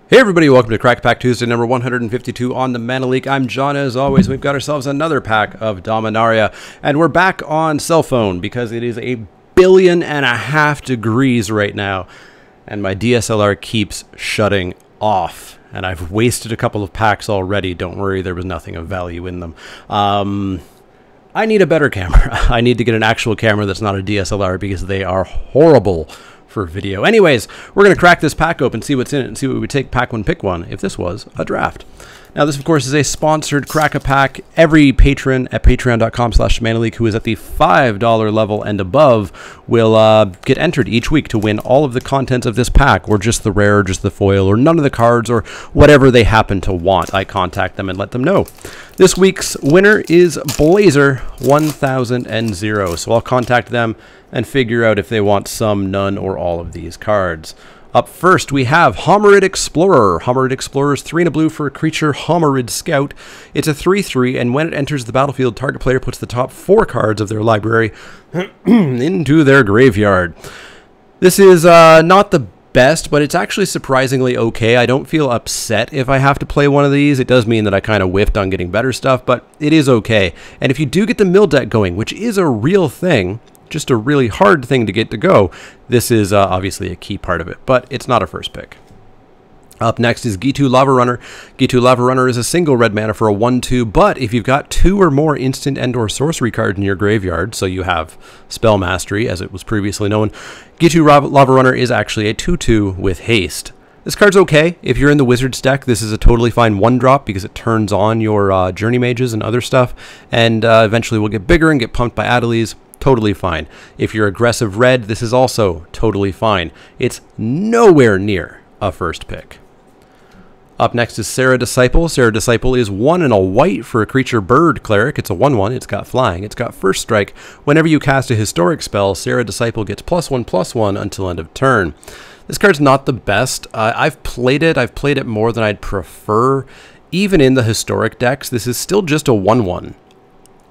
Hey everybody, welcome to Crack Pack Tuesday number 152 on the Mana Leak. I'm John as always. We've got ourselves another pack of Dominaria, and we're back on cell phone because it is 1.5 billion degrees right now, and my DSLR keeps shutting off. And I've wasted a couple of packs already. Don't worry, there was nothing of value in them. I need a better camera. I need to get an actual camera that's not a DSLR because they are horrible for video. Anyways, we're going to crack this pack open, see what's in it, and see what we would take pack one, pick one, if this was a draft. Now, this, of course, is a sponsored Crack-A-Pack. Every patron at patreon.com/manaleak who is at the $5 level and above will get entered each week to win all of the contents of this pack, or just the rare, or just the foil, or none of the cards, or whatever they happen to want. I contact them and let them know. This week's winner is Blazer 1000. So I'll contact them and figure out if they want some, none, or all of these cards. Up first, we have Homerid Explorer. Homerid Explorer is 3 and a blue for a creature, Homerid Scout. It's a 3/3, and when it enters the battlefield, target player puts the top 4 cards of their library into their graveyard. This is not the best, but it's actually surprisingly okay. I don't feel upset if I have to play one of these. It does mean that I kind of whiffed on getting better stuff, but it is okay. And if you do get the mill deck going, which is a real thing, just a really hard thing to get to go, this is obviously a key part of it, but it's not a first pick. Up next is Gitu Lava Runner. Gitu Lava Runner is a single red mana for a 1/2, but if you've got 2 or more instant and or sorcery cards in your graveyard, so you have Spell Mastery, as it was previously known, Gitu Lava Runner is actually a 2/2 with haste. This card's okay. If you're in the Wizards deck, this is a totally fine 1-drop because it turns on your Journey Mages and other stuff, and eventually will get bigger and get pumped by Adelies. Totally fine. If you're aggressive red, this is also totally fine. It's nowhere near a first pick. Up next is Serra Disciple. Serra Disciple is 1 and a white for a creature bird cleric. It's a 1/1. It's got flying. It's got first strike. Whenever you cast a historic spell, Serra Disciple gets +1/+1 until end of turn. This card's not the best. I've played it. I've played it more than I'd prefer. Even in the historic decks, this is still just a 1/1.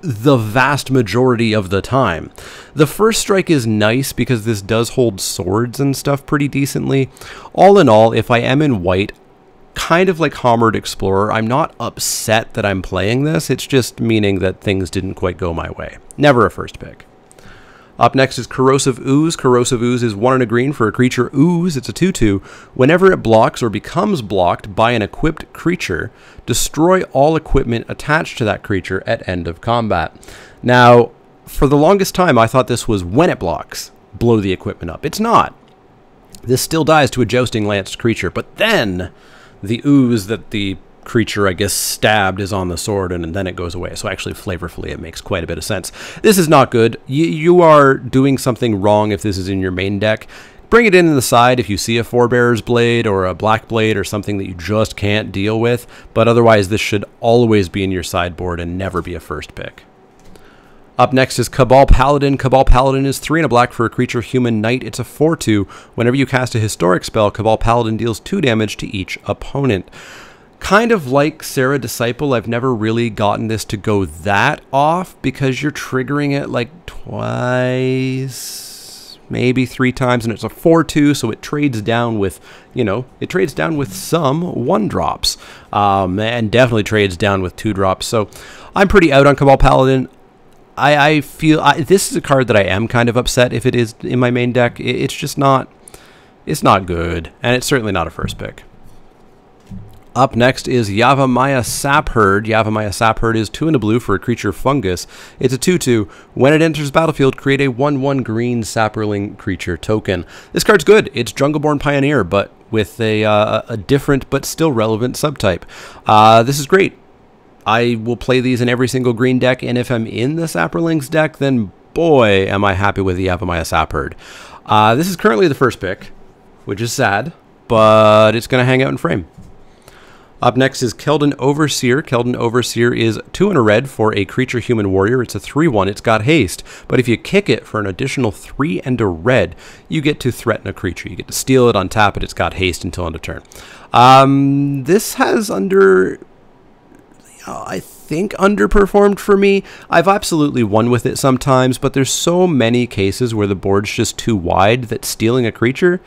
The vast majority of the time. The first strike is nice because this does hold swords and stuff pretty decently. All in all, if I am in white, kind of like Homerid Explorer, I'm not upset that I'm playing this. It's just meaning that things didn't quite go my way. Never a first pick. Up next is Corrosive Ooze. Corrosive Ooze is 1 and a green for a creature Ooze. It's a 2/2. Whenever it blocks or becomes blocked by an equipped creature, destroy all equipment attached to that creature at end of combat. Now, for the longest time, I thought this was when it blocks, blow the equipment up. It's not. This still dies to a Jousting Lance creature, but then the ooze that the creature, I guess, stabbed is on the sword, and then it goes away. So actually, flavorfully, it makes quite a bit of sense. This is not good. You are doing something wrong if this is in your main deck. Bring it in the side if you see a Forebearer's Blade or a Black Blade or something that you just can't deal with, but otherwise this should always be in your sideboard and never be a first pick. Up next is Cabal Paladin. Cabal Paladin is 3 and a black for a creature human knight. It's a 4/2. Whenever you cast a historic spell, Cabal Paladin deals 2 damage to each opponent. Kind of like Serra Disciple, I've never really gotten this to go that off because you're triggering it like twice, maybe 3 times, and it's a 4/2, so it trades down with, it trades down with some 1-drops, and definitely trades down with 2-drops. So I'm pretty out on Cabal Paladin. I feel this is a card that I am kind of upset if it is in my main deck. It's just not, it's not good, and it's certainly not a first pick. Up next is Yavimaya Sapherd. Yavimaya Sapherd is 2 and a blue for a creature fungus. It's a 2/2. When it enters battlefield, create a 1/1 green sapperling creature token. This card's good. It's Jungleborn Pioneer, but with a different but still relevant subtype. This is great. I will play these in every single green deck, and if I'm in the Sapperlings deck, then boy, am I happy with the Yavimaya Sapherd. This is currently the first pick, which is sad, but it's going to hang out in frame. Up next is Keldon Overseer. Keldon Overseer is 2 and a red for a creature human warrior. It's a 3/1. It's got haste, but if you kick it for an additional 3 and a red, you get to threaten a creature. You get to steal it, untap it. It's got haste until end of turn. This has I think underperformed for me. I've absolutely won with it sometimes, but there's so many cases where the board's just too wide that stealing a creature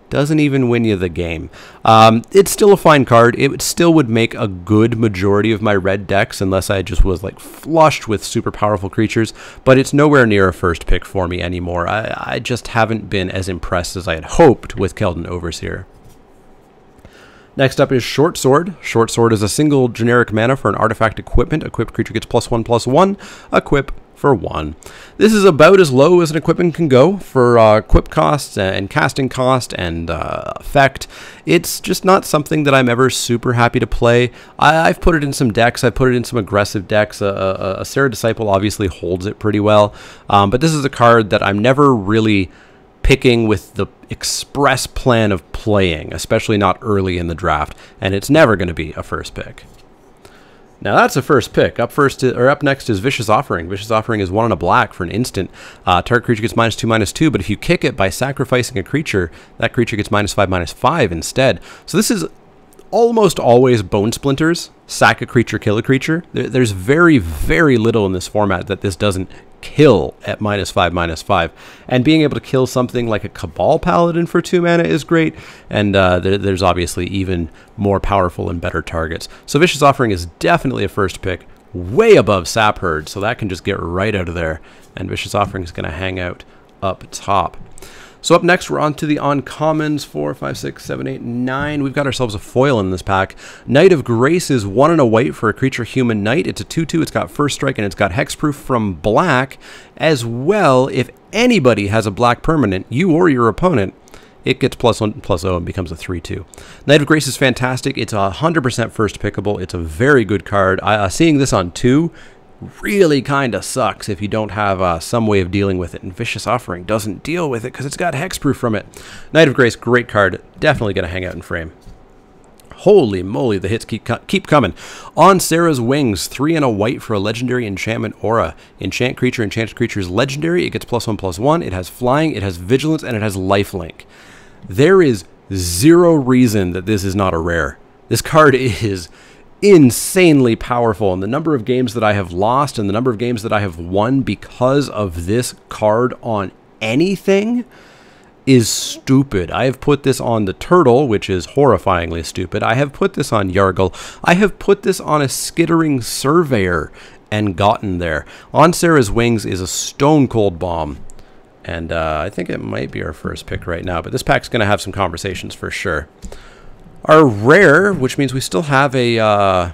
doesn't even win you the game. It's still a fine card. It still would make a good majority of my red decks unless I just was like flushed with super powerful creatures, but it's nowhere near a first pick for me anymore. I just haven't been as impressed as I had hoped with Keldon Overseer. Next up is Short Sword. Short Sword is a single generic mana for an artifact equipment. Equipped creature gets +1/+1. Equip for 1. This is about as low as an equipment can go for equip costs and casting cost and effect. It's just not something that I'm ever super happy to play. I've put it in some decks. I've put it in some aggressive decks. A Serra Disciple obviously holds it pretty well. But this is a card that I'm never really picking with the express plan of playing, especially not early in the draft, and it's never going to be a first pick. Now that's a first pick. Up next is Vicious Offering. Vicious Offering is 1 and a black for an instant. Target creature gets -2/-2, but if you kick it by sacrificing a creature, that creature gets -5/-5 instead. So this is almost always Bone Splinters. Sack a creature, kill a creature. There's very, very little in this format that this doesn't kill at -5/-5. And being able to kill something like a Cabal Paladin for 2 mana is great. And there's obviously even more powerful and better targets. So Vicious Offering is definitely a first pick, way above Sap Herd. So that can just get right out of there. And Vicious Offering is going to hang out up top. So up next, we're on to the uncommons. 4, 5, 6, 7, 8, 9. We've got ourselves a foil in this pack. Knight of Grace is 1 and a white for a creature human knight. It's a 2/2. It's got first strike and it's got hexproof from black. As well, if anybody has a black permanent, you or your opponent, it gets +1/+0 and becomes a 3/2. Knight of Grace is fantastic. It's 100% first pickable. It's a very good card. Seeing this on 2 really kind of sucks if you don't have some way of dealing with it, and Vicious Offering doesn't deal with it because it's got hexproof from it. Knight of Grace, great card, definitely going to hang out in frame. Holy moly, the hits keep coming. On Serra's Wings, 3 and a white for a legendary enchantment aura. Enchanted creature is legendary. It gets +1/+1. It has flying, it has vigilance, and it has lifelink. There is zero reason that this is not a rare. This card is insanely powerful, and the number of games that I have lost and the number of games that I have won because of this card on anything is stupid. I have put this on the Turtle, which is horrifyingly stupid. I have put this on Yargle. I have put this on a Skittering Surveyor and gotten there. On Serra's Wings is a stone cold bomb, and I think it might be our first pick right now, but this pack's going to have some conversations for sure. Our rare, which means we still have a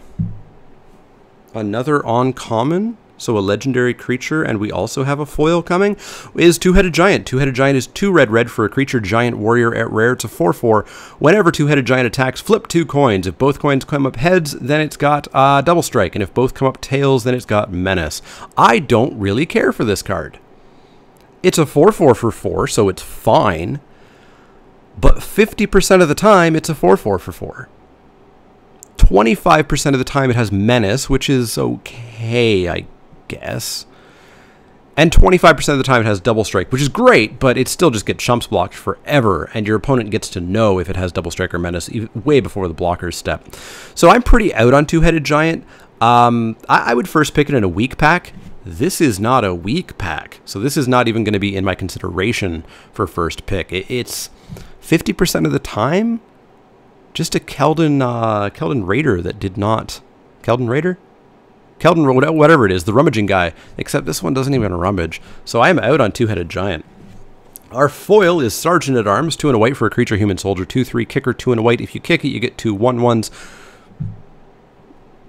another uncommon, so a legendary creature, and we also have a foil coming, is Two-Headed Giant. Two-Headed Giant is 2 red for a creature giant warrior at rare. It's a 4/4. Whenever Two-Headed Giant attacks, flip 2 coins. If both coins come up heads, then it's got Double Strike, and if both come up tails, then it's got Menace. I don't really care for this card. It's a 4/4 for 4, so it's fine. But 50% of the time, it's a 4/4 for 4. 25% of the time, it has Menace, which is okay, I guess. And 25% of the time, it has Double Strike, which is great, but it still just gets chumps blocked forever, and your opponent gets to know if it has Double Strike or Menace way before the blockers step. So I'm pretty out on Two-Headed Giant. I would first pick it in a weak pack. This is not a weak pack, so this is not even going to be in my consideration for first pick. It's 50% of the time, just a Keldon Raider that did not... Keldon Raider? Keldon, whatever it is, the rummaging guy, except this one doesn't even rummage. So I am out on Two-Headed Giant. Our foil is Sergeant at Arms, 2 and a white for a creature human soldier, 2/3 kicker, 2 and a white. If you kick it, you get 2 1/1s.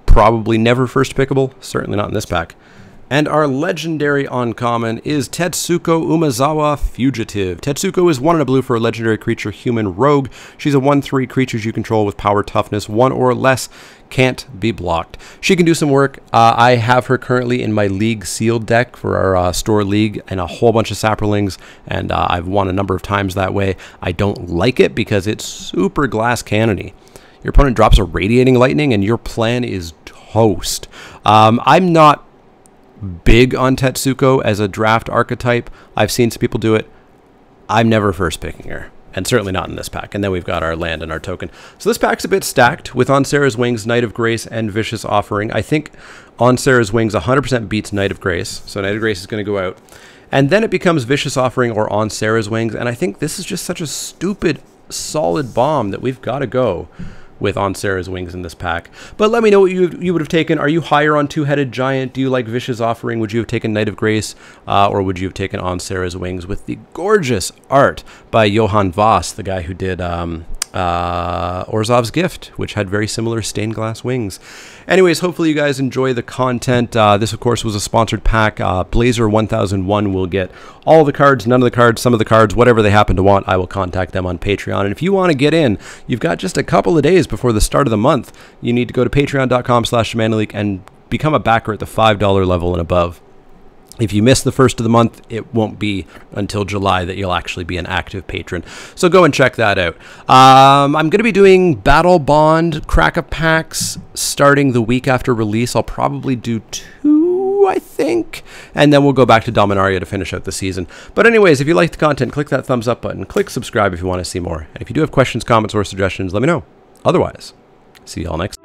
Probably never first pickable, certainly not in this pack. And our legendary uncommon is Tetsuko Umezawa Fugitive. Tetsuko is 1 and a blue for a legendary creature, human rogue. She's a 1/3 creatures you control with power toughness 1 or less, can't be blocked. She can do some work. I have her currently in my league sealed deck for our store league and a whole bunch of Saprolings, and I've won a number of times that way. I don't like it because it's super glass cannony. Your opponent drops a Radiating Lightning and your plan is toast. I'm not big on Tetsuko as a draft archetype. I've seen some people do it. I'm never first picking her, and certainly not in this pack. And then we've got our land and our token. So this pack's a bit stacked with On Serra's Wings, Knight of Grace, and Vicious Offering. I think On Serra's Wings 100% beats Knight of Grace, so Knight of Grace is going to go out. And then it becomes Vicious Offering or On Serra's Wings, and I think this is just such a stupid solid bomb that we've got to go with On Sarah's Wings in this pack. But let me know what you would have taken. Are you higher on Two-Headed Giant? Do you like Vicious Offering? Would you have taken Knight of Grace? Or would you have taken On Sarah's Wings with the gorgeous art by Johann Voss, the guy who did Orzhov's Gift, which had very similar stained glass wings. Anyways, hopefully you guys enjoy the content. This, of course, was a sponsored pack. Blazer 1001 will get all the cards, none of the cards, some of the cards, whatever they happen to want. I will contact them on Patreon. And if you want to get in, you've got just a couple of days before the start of the month. You need to go to patreon.com/themanaleak and become a backer at the $5 level and above. If you miss the first of the month, it won't be until July that you'll actually be an active patron. So go and check that out. I'm going to be doing Battle Bond Crack-A packs starting the week after release. I'll probably do 2, I think. And then we'll go back to Dominaria to finish out the season. But anyways, if you like the content, click that thumbs up button. Click subscribe if you want to see more. And if you do have questions, comments, or suggestions, let me know. Otherwise, see y'all next time.